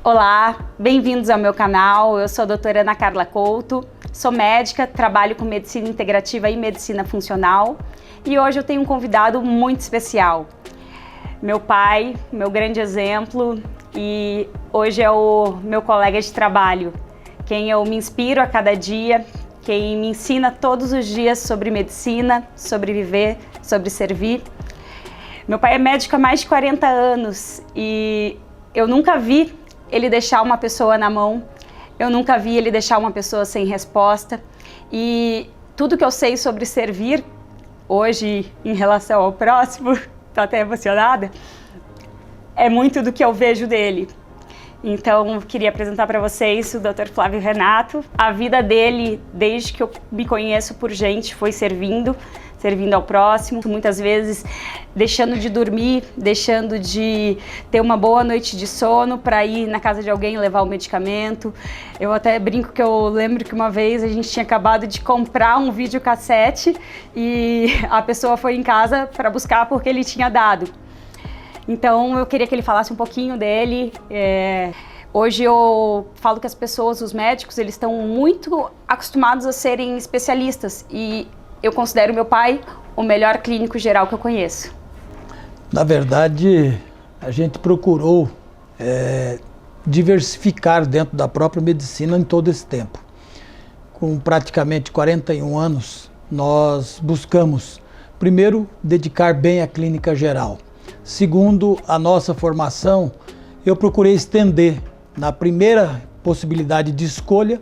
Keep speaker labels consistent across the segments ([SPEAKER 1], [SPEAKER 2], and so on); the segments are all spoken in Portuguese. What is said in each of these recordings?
[SPEAKER 1] Olá, bem-vindos ao meu canal. Eu sou a doutora Ana Carla Couto, sou médica, trabalho com medicina integrativa e medicina funcional e hoje eu tenho um convidado muito especial. Meu pai, meu grande exemplo, e hoje é o meu colega de trabalho, quem eu me inspiro a cada dia, quem me ensina todos os dias sobre medicina, sobre viver, sobre servir. Meu pai é médico há mais de 40 anos e eu nunca vi ele deixar uma pessoa na mão, eu nunca vi ele deixar uma pessoa sem resposta, e tudo que eu sei sobre servir hoje em relação ao próximo, tô até emocionada, é muito do que eu vejo dele. Então, queria apresentar para vocês o Dr. Flávio Renato. A vida dele, desde que eu me conheço por gente, foi servindo ao próximo, muitas vezes deixando de dormir, deixando de ter uma boa noite de sono para ir na casa de alguém levar o medicamento. Eu até brinco que eu lembro que uma vez a gente tinha acabado de comprar um videocassete e a pessoa foi em casa para buscar porque ele tinha dado. Então eu queria que ele falasse um pouquinho dele. Hoje eu falo que as pessoas, os médicos, eles estão muito acostumados a serem especialistas e eu considero meu pai o melhor clínico geral que eu conheço.
[SPEAKER 2] Na verdade, a gente procurou diversificar dentro da própria medicina em todo esse tempo. Com praticamente 41 anos, nós buscamos, primeiro, dedicar bem à clínica geral. Segundo, a nossa formação, eu procurei estender. Na primeira possibilidade de escolha,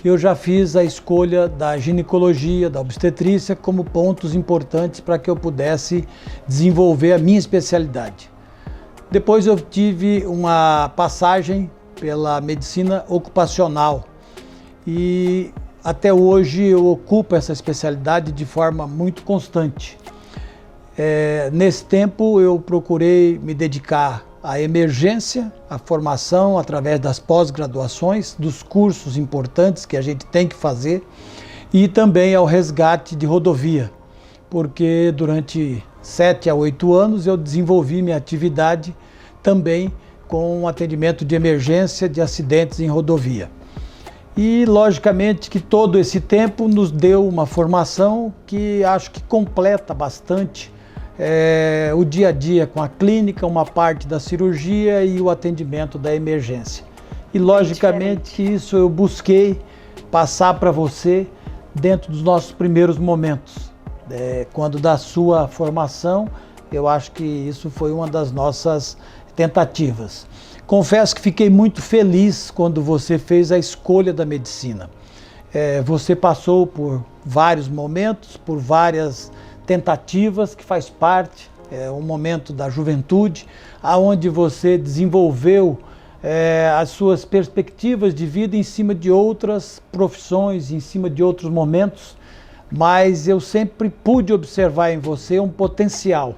[SPEAKER 2] eu já fiz a escolha da ginecologia, da obstetrícia como pontos importantes para que eu pudesse desenvolver a minha especialidade. Depois eu tive uma passagem pela medicina ocupacional e até hoje eu ocupo essa especialidade de forma muito constante. Nesse tempo eu procurei me dedicar à emergência, à formação através das pós-graduações, dos cursos importantes que a gente tem que fazer e também ao resgate de rodovia, porque durante 7 a 8 anos eu desenvolvi minha atividade também com atendimento de emergência de acidentes em rodovia. E logicamente que todo esse tempo nos deu uma formação que acho que completa bastante o dia a dia com a clínica, uma parte da cirurgia e o atendimento da emergência. E logicamente que isso eu busquei passar para você dentro dos nossos primeiros momentos. Quando da sua formação, eu acho que isso foi uma das nossas tentativas. Confesso que fiquei muito feliz quando você fez a escolha da medicina. Você passou por vários momentos, por várias tentativas, que faz parte, um momento da juventude, aonde você desenvolveu as suas perspectivas de vida em cima de outras profissões, em cima de outros momentos, mas eu sempre pude observar em você um potencial,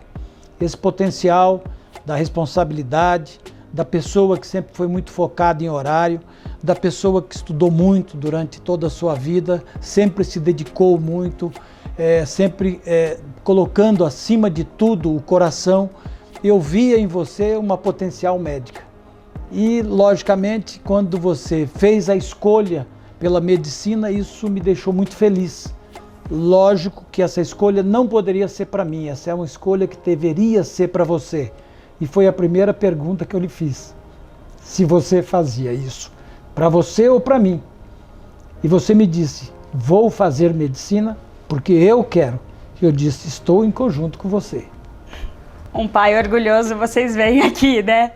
[SPEAKER 2] esse potencial da responsabilidade, da pessoa que sempre foi muito focada em horário, da pessoa que estudou muito durante toda a sua vida, sempre se dedicou muito, sempre colocando acima de tudo o coração. Eu via em você uma potencial médica. E, logicamente, quando você fez a escolha pela medicina, isso me deixou muito feliz. Lógico que essa escolha não poderia ser para mim, essa é uma escolha que deveria ser para você. E foi a primeira pergunta que eu lhe fiz. Se você fazia isso para você ou para mim. E você me disse, vou fazer medicina porque eu quero. Eu disse, estou em conjunto com você.
[SPEAKER 1] Um pai orgulhoso, vocês veem aqui, né?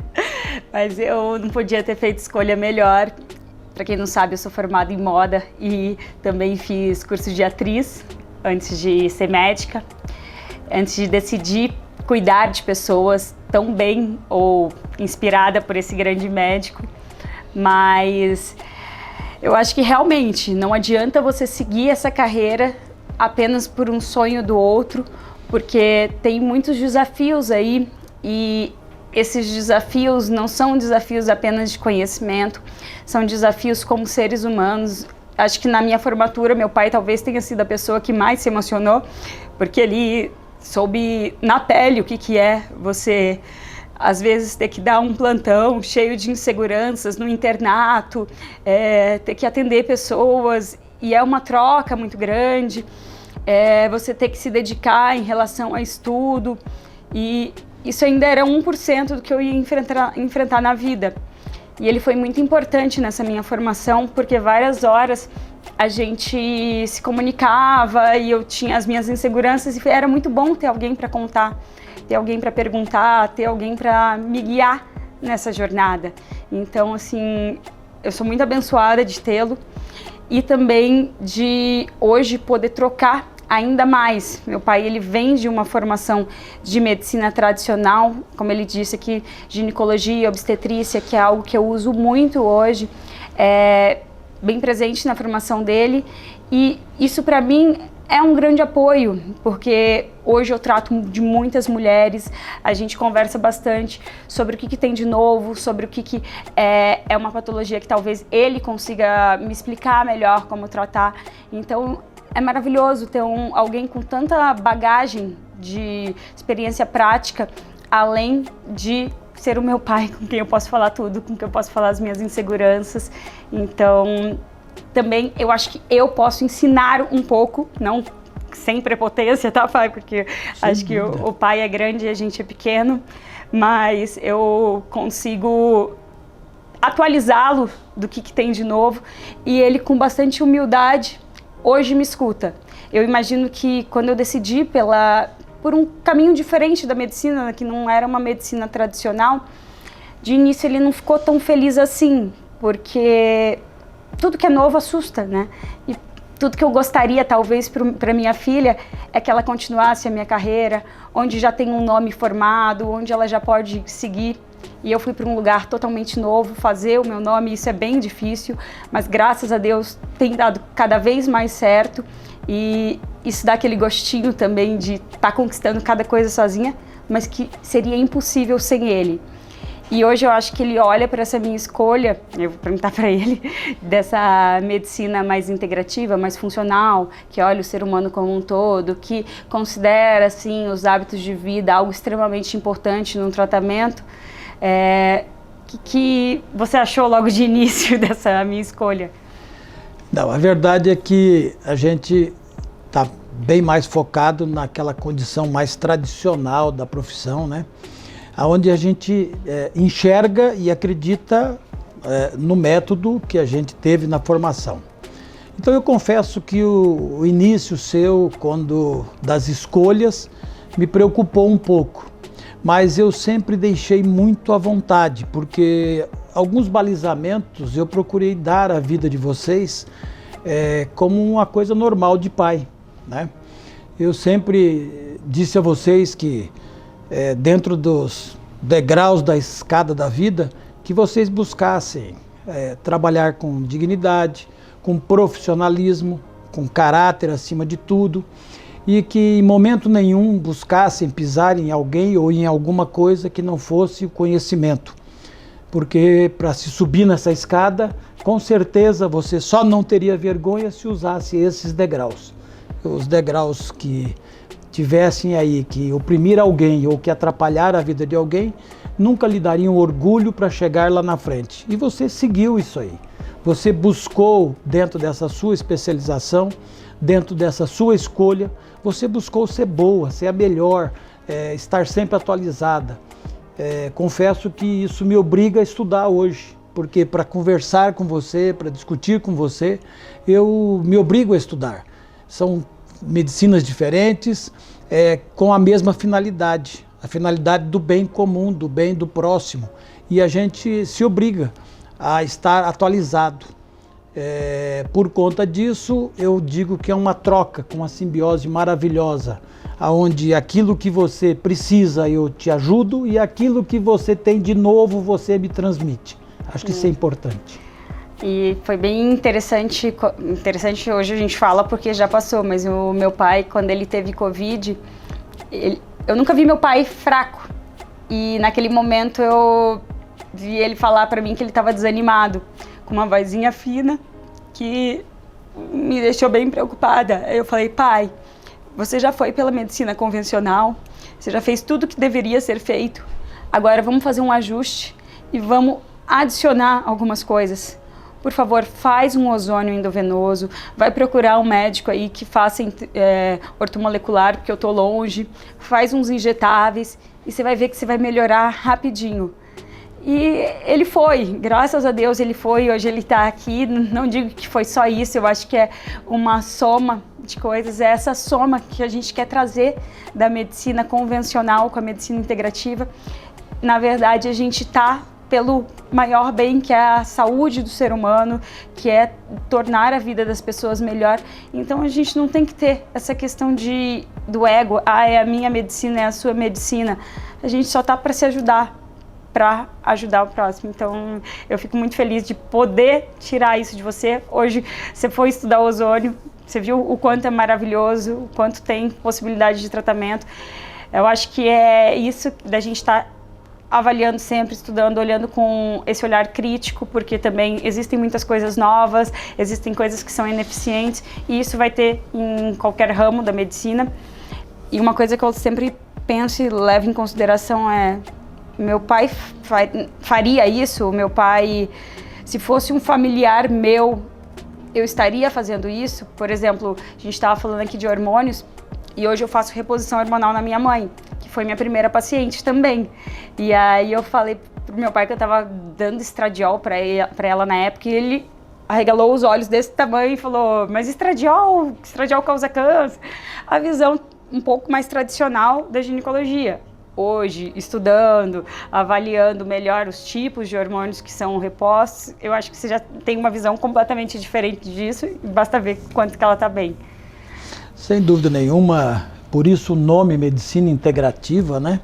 [SPEAKER 1] Mas eu não podia ter feito escolha melhor. Para quem não sabe, eu sou formada em moda e também fiz curso de atriz antes de ser médica. Antes de decidir cuidar de pessoas tão bem ou inspirada por esse grande médico. Mas eu acho que realmente não adianta você seguir essa carreira apenas por um sonho do outro, porque tem muitos desafios aí e esses desafios não são desafios apenas de conhecimento, são desafios como seres humanos. Acho que na minha formatura, meu pai talvez tenha sido a pessoa que mais se emocionou, porque ele soube na pele o que é você às vezes ter que dar um plantão cheio de inseguranças no internato, ter que atender pessoas, e é uma troca muito grande, você ter que se dedicar em relação a estudo, e isso ainda era 1% do que eu ia enfrentar na vida. E ele foi muito importante nessa minha formação, porque várias horas a gente se comunicava e eu tinha as minhas inseguranças, e era muito bom ter alguém para contar, ter alguém para perguntar, ter alguém para me guiar nessa jornada. Então, assim, eu sou muito abençoada de tê-lo e também de hoje poder trocar ainda mais. Meu pai, ele vem de uma formação de medicina tradicional, como ele disse aqui, ginecologia, obstetrícia, que é algo que eu uso muito hoje, bem presente na formação dele, e isso para mim é um grande apoio, porque hoje eu trato de muitas mulheres, a gente conversa bastante sobre o que tem de novo, sobre o que é uma patologia que talvez ele consiga me explicar melhor como tratar. Então é maravilhoso ter alguém com tanta bagagem de experiência prática, além de ser o meu pai, com quem eu posso falar tudo, com quem eu posso falar as minhas inseguranças. Então, também eu acho que eu posso ensinar um pouco, não sem prepotência, tá, pai? Porque acho que o pai é grande e a gente é pequeno, mas eu consigo atualizá-lo do que tem de novo, e ele, com bastante humildade, hoje me escuta. Eu imagino que quando eu decidi por um caminho diferente da medicina, que não era uma medicina tradicional, de início ele não ficou tão feliz assim, porque tudo que é novo assusta, né? E tudo que eu gostaria, talvez, para minha filha, é que ela continuasse a minha carreira, onde já tem um nome formado, onde ela já pode seguir. E eu fui para um lugar totalmente novo, fazer o meu nome, isso é bem difícil, mas graças a Deus tem dado cada vez mais certo, e isso dá aquele gostinho também de estar conquistando cada coisa sozinha, mas que seria impossível sem ele. E hoje eu acho que ele olha para essa minha escolha, eu vou perguntar para ele, dessa medicina mais integrativa, mais funcional, que olha o ser humano como um todo, que considera, assim, os hábitos de vida algo extremamente importante no tratamento. Que você achou logo de início dessa minha escolha?
[SPEAKER 2] Não, a verdade é que a gente está bem mais focado naquela condição mais tradicional da profissão, né? Onde a gente enxerga e acredita no método que a gente teve na formação. Então eu confesso que o início seu, das escolhas, me preocupou um pouco, mas eu sempre deixei muito à vontade, porque alguns balizamentos eu procurei dar à vida de vocês como uma coisa normal de pai, né? Eu sempre disse a vocês que dentro dos degraus da escada da vida, que vocês buscassem trabalhar com dignidade, com profissionalismo, com caráter acima de tudo, e que em momento nenhum buscassem pisar em alguém ou em alguma coisa que não fosse o conhecimento. Porque para se subir nessa escada, com certeza você só não teria vergonha se usasse esses degraus. Os degraus que tivessem aí que oprimir alguém ou que atrapalhar a vida de alguém, nunca lhe dariam orgulho para chegar lá na frente. E você seguiu isso aí. Você buscou, dentro dessa sua especialização, dentro dessa sua escolha, você buscou ser boa, ser a melhor, estar sempre atualizada. Confesso que isso me obriga a estudar hoje, porque para conversar com você, para discutir com você, eu me obrigo a estudar. São medicinas diferentes, com a mesma finalidade, a finalidade do bem comum, do bem do próximo, e a gente se obriga a estar atualizado. Por conta disso, eu digo que é uma troca, com uma simbiose maravilhosa, onde aquilo que você precisa eu te ajudo e aquilo que você tem de novo você me transmite. Acho que isso é importante.
[SPEAKER 1] E foi bem interessante hoje a gente fala porque já passou, mas o meu pai, quando ele teve Covid, eu nunca vi meu pai fraco. E naquele momento eu vi ele falar para mim que ele estava desanimado, com uma vozinha fina, que me deixou bem preocupada. Eu falei: pai, você já foi pela medicina convencional, você já fez tudo que deveria ser feito, Agora vamos fazer um ajuste e vamos adicionar algumas coisas. Por favor, faz um ozônio endovenoso, vai procurar um médico aí que faça ortomolecular, porque eu tô longe, faz uns injetáveis e você vai ver que você vai melhorar rapidinho. E ele foi, graças a Deus ele foi, hoje ele está aqui. Não digo que foi só isso, eu acho que é uma soma de coisas, é essa soma que a gente quer trazer da medicina convencional com a medicina integrativa. Na verdade, a gente está pelo maior bem, que é a saúde do ser humano, que é tornar a vida das pessoas melhor. Então a gente não tem que ter essa questão do ego, é a minha medicina, é a sua medicina. A gente só está para se ajudar, para ajudar o próximo. Então eu fico muito feliz de poder tirar isso de você. Hoje você foi estudar ozônio, você viu o quanto é maravilhoso, o quanto tem possibilidade de tratamento. Eu acho que é isso da gente estar avaliando sempre, estudando, olhando com esse olhar crítico, porque também existem muitas coisas novas, existem coisas que são ineficientes, e isso vai ter em qualquer ramo da medicina. E uma coisa que eu sempre penso e levo em consideração é: meu pai faria isso? Meu pai, se fosse um familiar meu, eu estaria fazendo isso? Por exemplo, a gente estava falando aqui de hormônios, e hoje eu faço reposição hormonal na minha mãe, que foi minha primeira paciente também. E aí eu falei pro meu pai que eu estava dando estradiol para ela na época, e ele arregalou os olhos desse tamanho e falou: mas estradiol causa câncer. A visão um pouco mais tradicional da ginecologia. Hoje, estudando, avaliando melhor os tipos de hormônios que são repostos, eu acho que você já tem uma visão completamente diferente disso, e basta ver quanto que ela está bem.
[SPEAKER 2] Sem dúvida nenhuma, por isso o nome medicina integrativa, né?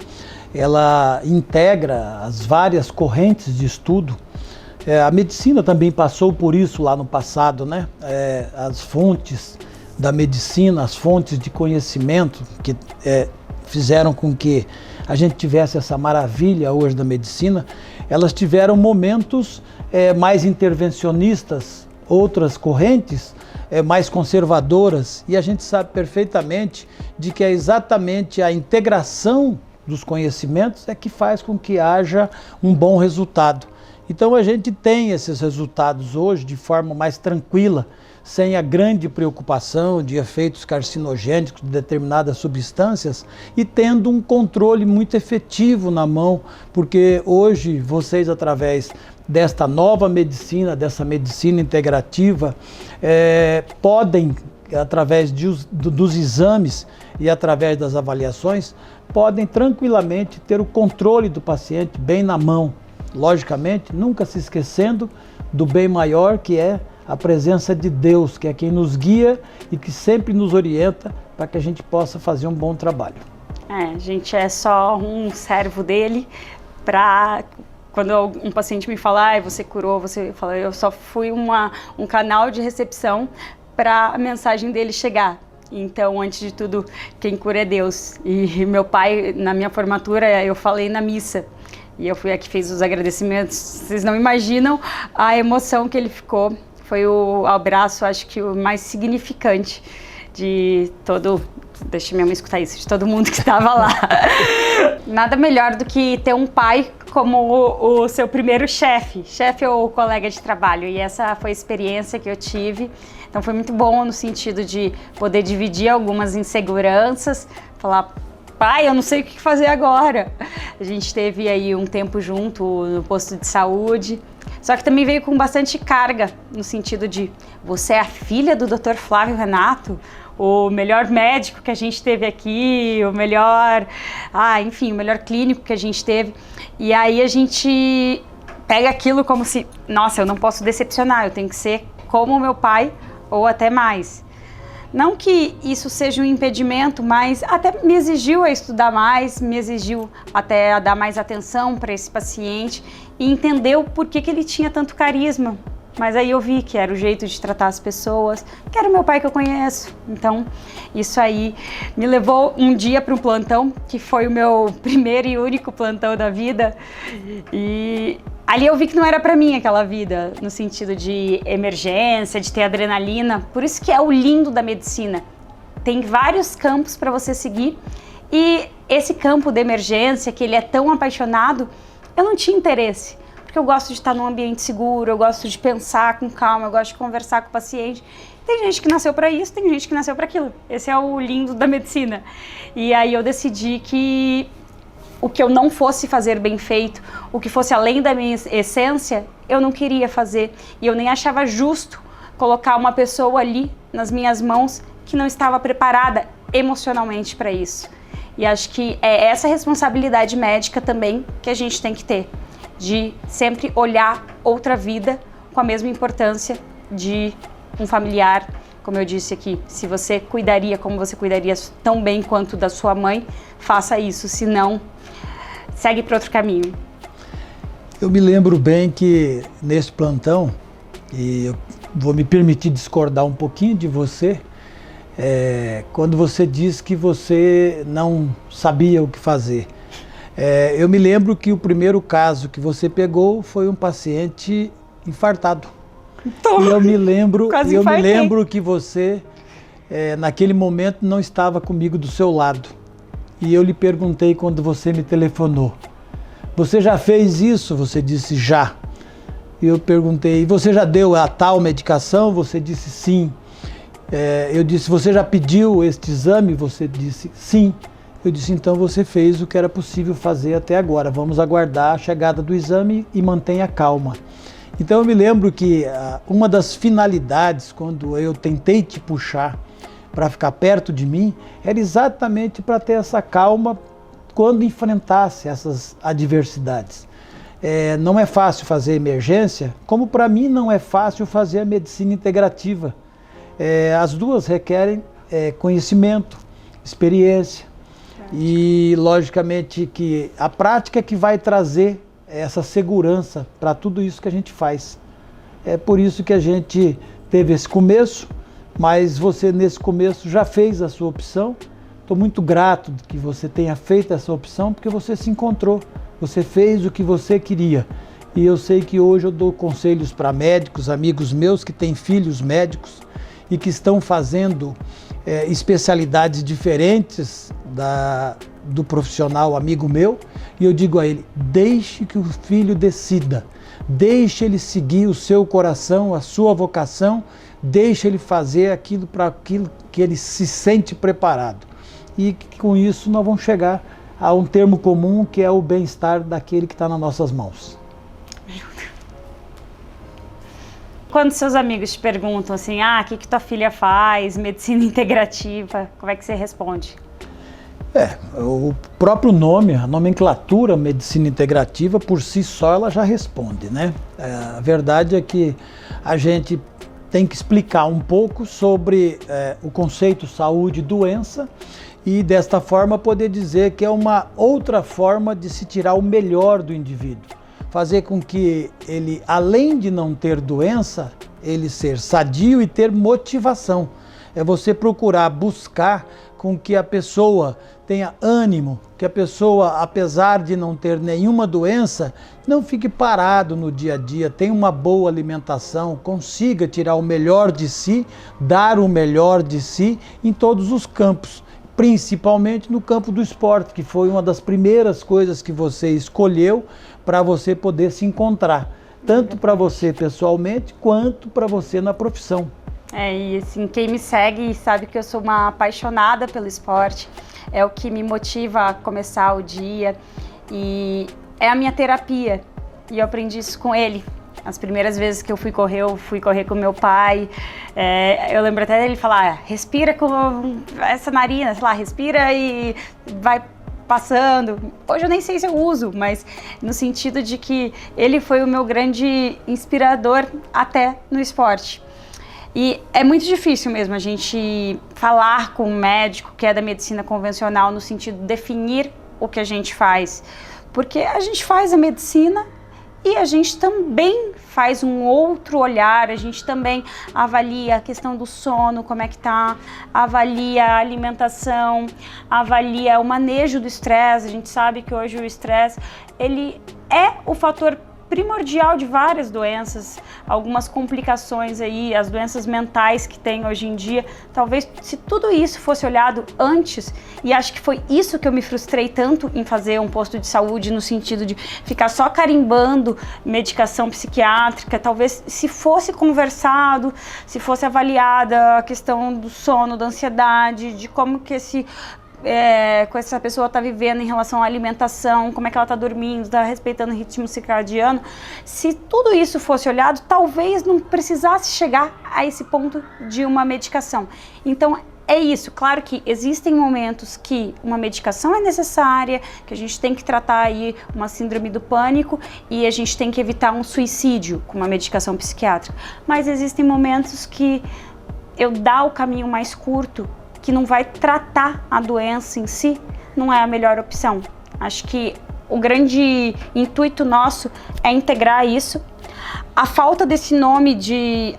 [SPEAKER 2] Ela integra as várias correntes de estudo. A medicina também passou por isso lá no passado, né? As fontes da medicina, as fontes de conhecimento que fizeram com que a gente tivesse essa maravilha hoje da medicina, elas tiveram momentos mais intervencionistas, outras correntes mais conservadoras, e a gente sabe perfeitamente de que é exatamente a integração dos conhecimentos que faz com que haja um bom resultado. Então a gente tem esses resultados hoje de forma mais tranquila, sem a grande preocupação de efeitos carcinogênicos de determinadas substâncias, e tendo um controle muito efetivo na mão, porque hoje vocês, através desta nova medicina, dessa medicina integrativa, podem, através dos exames e através das avaliações, podem tranquilamente ter o controle do paciente bem na mão. Logicamente, nunca se esquecendo do bem maior, que é a presença de Deus, que é quem nos guia e que sempre nos orienta para que a gente possa fazer um bom trabalho.
[SPEAKER 1] A gente é só um servo dele. Quando um paciente me fala: você curou, você fala, eu só fui um canal de recepção para a mensagem dele chegar. Então, antes de tudo, quem cura é Deus. E meu pai, na minha formatura, eu falei na missa, e eu fui a que fez os agradecimentos. Vocês não imaginam a emoção que ele ficou. Foi o abraço, acho que o mais significante de todo... Deixa minha mãe escutar isso, de todo mundo que estava lá. Nada melhor do que ter um pai como o seu primeiro chefe ou colega de trabalho. E essa foi a experiência que eu tive. Então foi muito bom no sentido de poder dividir algumas inseguranças, falar: pai, eu não sei o que fazer agora. A gente teve aí um tempo junto no posto de saúde, só que também veio com bastante carga, no sentido de: você é a filha do Dr. Flávio Renato, o melhor médico que a gente teve aqui, o melhor, enfim, o melhor clínico que a gente teve. E aí a gente pega aquilo como se: nossa, eu não posso decepcionar, eu tenho que ser como o meu pai ou até mais. Não que isso seja um impedimento, mas até me exigiu a estudar mais, me exigiu até a dar mais atenção para esse paciente e entender o porquê que ele tinha tanto carisma. Mas aí eu vi que era o jeito de tratar as pessoas, que era o meu pai que eu conheço. Então, isso aí me levou um dia para um plantão, que foi o meu primeiro e único plantão da vida. E ali eu vi que não era para mim aquela vida, no sentido de emergência, de ter adrenalina. Por isso que é o lindo da medicina. Tem vários campos para você seguir e esse campo de emergência, que ele é tão apaixonado, eu não tinha interesse. Porque eu gosto de estar num ambiente seguro, eu gosto de pensar com calma, eu gosto de conversar com o paciente. Tem gente que nasceu para isso, tem gente que nasceu para aquilo. Esse é o lindo da medicina. E aí eu decidi que o que eu não fosse fazer bem feito, o que fosse além da minha essência, eu não queria fazer. E eu nem achava justo colocar uma pessoa ali nas minhas mãos que não estava preparada emocionalmente para isso. E acho que é essa responsabilidade médica também que a gente tem que ter, de sempre olhar outra vida com a mesma importância de um familiar. Como eu disse aqui, se você cuidaria como você cuidaria tão bem quanto da sua mãe, faça isso, senão segue para outro caminho.
[SPEAKER 2] Eu me lembro bem que nesse plantão, e eu vou me permitir discordar um pouquinho de você, quando você disse que você não sabia o que fazer. Eu me lembro que o primeiro caso que você pegou foi um paciente infartado. E eu me lembro que você, naquele momento, não estava comigo do seu lado. E eu lhe perguntei quando você me telefonou: você já fez isso? Você disse já. E eu perguntei: e você já deu a tal medicação? Você disse sim. Eu disse: você já pediu este exame? Você disse sim. Eu disse: então você fez o que era possível fazer até agora. Vamos aguardar a chegada do exame e mantenha calma. Então eu me lembro que uma das finalidades, quando eu tentei te puxar para ficar perto de mim, era exatamente para ter essa calma quando enfrentasse essas adversidades. Não é fácil fazer emergência, como para mim não é fácil fazer a medicina integrativa. As duas requerem conhecimento, experiência e, logicamente, que a prática é que vai trazer essa segurança para tudo isso que a gente faz. É por isso que a gente teve esse começo, mas você nesse começo já fez a sua opção. Estou muito grato de que você tenha feito essa opção, porque você se encontrou, você fez o que você queria. E eu sei que hoje eu dou conselhos para médicos, amigos meus que têm filhos médicos e que estão fazendo especialidades diferentes do profissional amigo meu, e eu digo a ele: deixe que o filho decida, deixe ele seguir o seu coração, a sua vocação, deixe ele fazer aquilo para aquilo que ele se sente preparado. E com isso nós vamos chegar a um termo comum, que é o bem-estar daquele que está nas nossas mãos.
[SPEAKER 1] Quando seus amigos te perguntam assim: o que tua filha faz, medicina integrativa, como é que você responde?
[SPEAKER 2] O próprio nome, a nomenclatura medicina integrativa, por si só ela já responde, né? A verdade é que a gente tem que explicar um pouco sobre o conceito saúde e doença, e desta forma poder dizer que é uma outra forma de se tirar o melhor do indivíduo. Fazer com que ele, além de não ter doença, ele ser sadio e ter motivação. É você procurar buscar com que a pessoa tenha ânimo, que a pessoa, apesar de não ter nenhuma doença, não fique parado no dia a dia, tenha uma boa alimentação, consiga tirar o melhor de si, dar o melhor de si em todos os campos, principalmente no campo do esporte, que foi uma das primeiras coisas que você escolheu para você poder se encontrar, tanto para você pessoalmente, quanto para você na profissão.
[SPEAKER 1] E assim, quem me segue sabe que eu sou uma apaixonada pelo esporte, é o que me motiva a começar o dia e é a minha terapia, e eu aprendi isso com ele. As primeiras vezes que eu fui correr com meu pai, eu lembro até dele falar: respira com essa narina, sei lá, respira e vai passando. Hoje eu nem sei se eu uso, mas no sentido de que ele foi o meu grande inspirador até no esporte. E é muito difícil mesmo a gente falar com um médico que é da medicina convencional no sentido de definir o que a gente faz, porque a gente faz a medicina e a gente também faz um outro olhar, a gente também avalia a questão do sono, como é que tá, avalia a alimentação, avalia o manejo do estresse. A gente sabe que hoje o estresse, ele é o fator primordial de várias doenças, algumas complicações aí, as doenças mentais que tem hoje em dia. Talvez se tudo isso fosse olhado antes, e acho que foi isso que eu me frustrei tanto em fazer um posto de saúde, no sentido de ficar só carimbando medicação psiquiátrica. Talvez se fosse conversado, se fosse avaliada a questão do sono, da ansiedade, de como que com essa pessoa está vivendo em relação à alimentação, como é que ela está dormindo, está respeitando o ritmo circadiano. Se tudo isso fosse olhado, talvez não precisasse chegar a esse ponto de uma medicação. Então, é isso. Claro que existem momentos que uma medicação é necessária, que a gente tem que tratar aí uma síndrome do pânico e a gente tem que evitar um suicídio com uma medicação psiquiátrica. Mas existem momentos que eu dar o caminho mais curto, que não vai tratar a doença em si, não é a melhor opção. Acho que o grande intuito nosso é integrar isso. A falta desse nome de,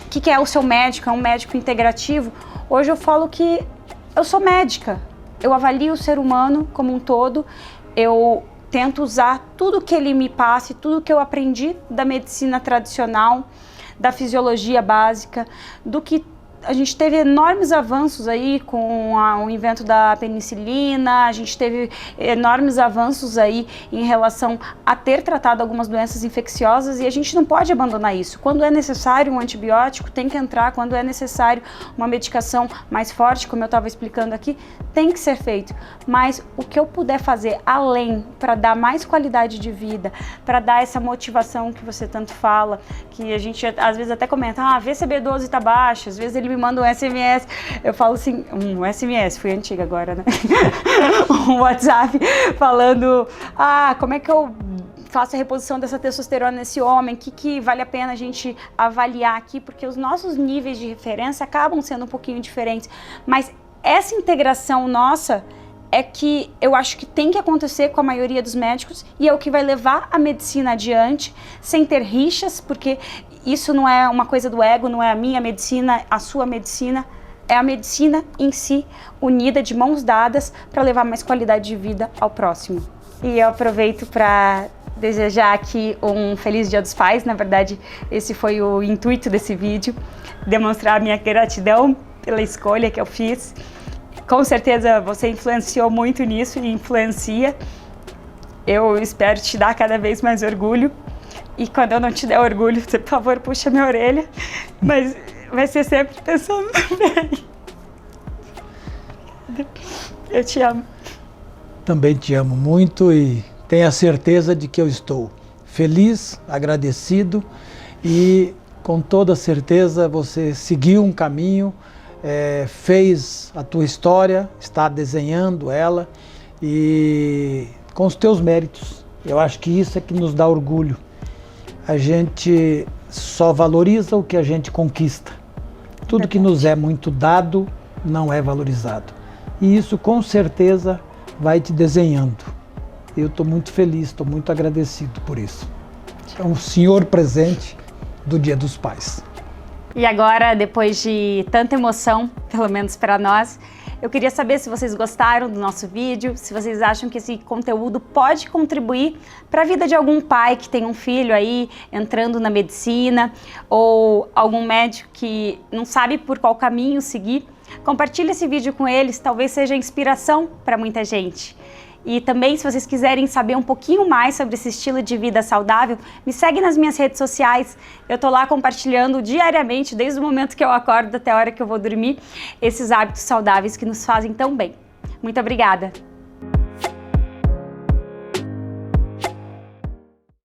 [SPEAKER 1] que é o seu médico? É um médico integrativo? Hoje eu falo que eu sou médica. Eu avalio o ser humano como um todo, eu tento usar tudo que ele me passa, tudo que eu aprendi da medicina tradicional, da fisiologia básica, do que a gente teve enormes avanços aí com o invento da penicilina, a gente teve enormes avanços aí em relação a ter tratado algumas doenças infecciosas e a gente não pode abandonar isso. Quando é necessário um antibiótico, tem que entrar. Quando é necessário uma medicação mais forte, como eu estava explicando aqui, tem que ser feito. Mas o que eu puder fazer além para dar mais qualidade de vida, para dar essa motivação que você tanto fala, que a gente às vezes até comenta, VCB12 está baixo, às vezes ele me manda um SMS, eu falo assim, um SMS, fui antiga agora, né? Um WhatsApp falando, como é que eu faço a reposição dessa testosterona nesse homem, que vale a pena a gente avaliar aqui, porque os nossos níveis de referência acabam sendo um pouquinho diferentes, mas essa integração nossa é que eu acho que tem que acontecer com a maioria dos médicos e é o que vai levar a medicina adiante, sem ter rixas, porque isso não é uma coisa do ego, não é a minha medicina, a sua medicina, é a medicina em si, unida de mãos dadas para levar mais qualidade de vida ao próximo. E eu aproveito para desejar aqui um feliz Dia dos Pais. Na verdade, esse foi o intuito desse vídeo, demonstrar a minha gratidão pela escolha que eu fiz. Com certeza você influenciou muito nisso e influencia. Eu espero te dar cada vez mais orgulho. E quando eu não te der orgulho, você, por favor, puxa minha orelha. Mas vai ser sempre pensando bem. Eu te amo.
[SPEAKER 2] Também te amo muito e tenha certeza de que eu estou feliz, agradecido e com toda certeza você seguiu um caminho, fez a tua história, está desenhando ela e com os teus méritos. Eu acho que isso é que nos dá orgulho. A gente só valoriza o que a gente conquista. Tudo que nos é muito dado não é valorizado. E isso com certeza vai te desenhando. Eu estou muito feliz, estou muito agradecido por isso. É um senhor presente do Dia dos Pais.
[SPEAKER 1] E agora, depois de tanta emoção, pelo menos para nós, eu queria saber se vocês gostaram do nosso vídeo, se vocês acham que esse conteúdo pode contribuir para a vida de algum pai que tem um filho aí entrando na medicina ou algum médico que não sabe por qual caminho seguir. Compartilhe esse vídeo com eles, talvez seja inspiração para muita gente. E também, se vocês quiserem saber um pouquinho mais sobre esse estilo de vida saudável, me segue nas minhas redes sociais. Eu tô lá compartilhando diariamente, desde o momento que eu acordo até a hora que eu vou dormir, esses hábitos saudáveis que nos fazem tão bem. Muito obrigada!